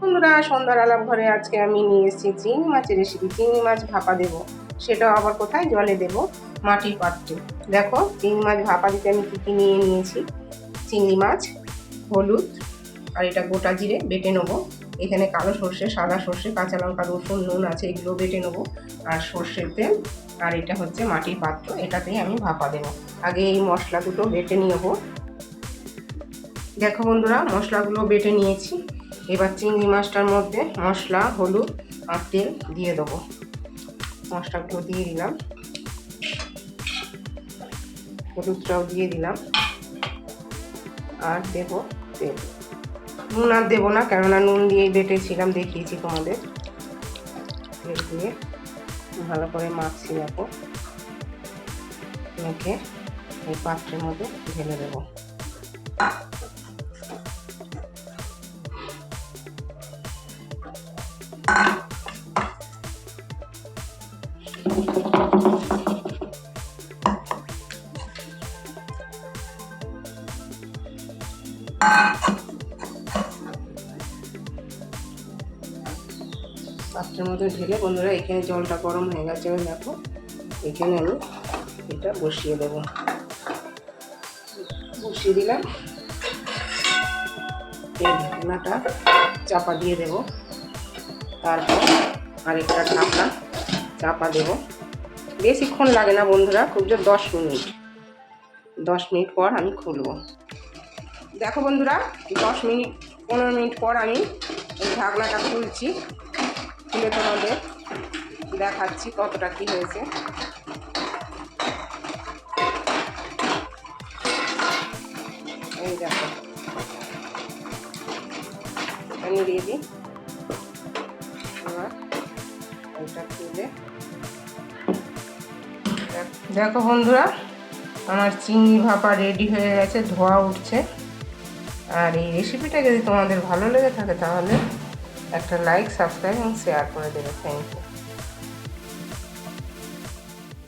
বন্ধুরা, সন্ধ্যার আলাপ ঘরে আজকে আমি নিয়ে এসেছি চিংড়ি মাছের রেসিপি। চিংড়ি মাছ ভাপা দেবো, সেটাও আবার কোথায়, জলে দেবো, মাটির পাত্রে। দেখো চিংড়ি মাছ ভাপা দিতে আমি কী কী নিয়ে নিয়েছি। চিংড়ি মাছ, হলুদ, আর এটা গোটা জিরে বেটে নেবো। এখানে কালো সর্ষে, সাদা সর্ষে, কাঁচা লঙ্কা, রসুন, নুন আছে, এগুলো বেটে নেবো। আর সর্ষের তেল, আর এটা হচ্ছে মাটির পাত্র, এটাতেই আমি ভাপা দেবো। আগে এই মশলা দুটো বেটে নেবো। দেখো বন্ধুরা, মশলাগুলো বেটে নিয়েছি। এবার চিংড়ি মাছটার মধ্যে মশলা, হলুদ আর তেল দিয়ে দেবো। মশলাগুলো দিয়ে দিলাম, হলুদটাও দিয়ে দিলাম, আর দেবো তেল। নুন আর দেবো না, কেননা নুন দিয়েই বেটেছিলাম, দেখিয়েছি তোমাদের। তেল দিয়ে ভালো করে মাখছি। দেখো মেখে এই পাত্রের মধ্যে ঢেলে দেবো। পাত্রের মধ্যে ঢেলে বন্ধুরা, এখানে জলটা গরম হয়ে গেছে। দেখো এখানে আমি এটা বসিয়ে দেবো। বসিয়ে দিলাম, এই ঢাকনাটা চাপা দিয়ে দেবো। তারপর আরেকটা ঢাকনা চাপা দেবো। বেশিক্ষণ লাগে না বন্ধুরা, খুব জোর 10 মিনিট। 10 মিনিট পর আমি খুলবো। দেখো বন্ধুরা, 10 মিনিট 15 মিনিট পর আমি এই ঢাকনাটা খুলছি। খুলে তোমাদের দেখাচ্ছি কতটা কি হয়েছে। এই দেখো, আমি রেডি। এবার এটা খুলে দেখো বন্ধুরা, আমার চিংড়ি ভাপা রেডি হয়ে গেছে, ধোয়া উঠছে। আর এই রেসিপিটা যদি তোমাদের ভালো লেগে থাকে তাহলে একটা লাইক, সাবস্ক্রাইব এবং শেয়ার করে দেবে। Thank you.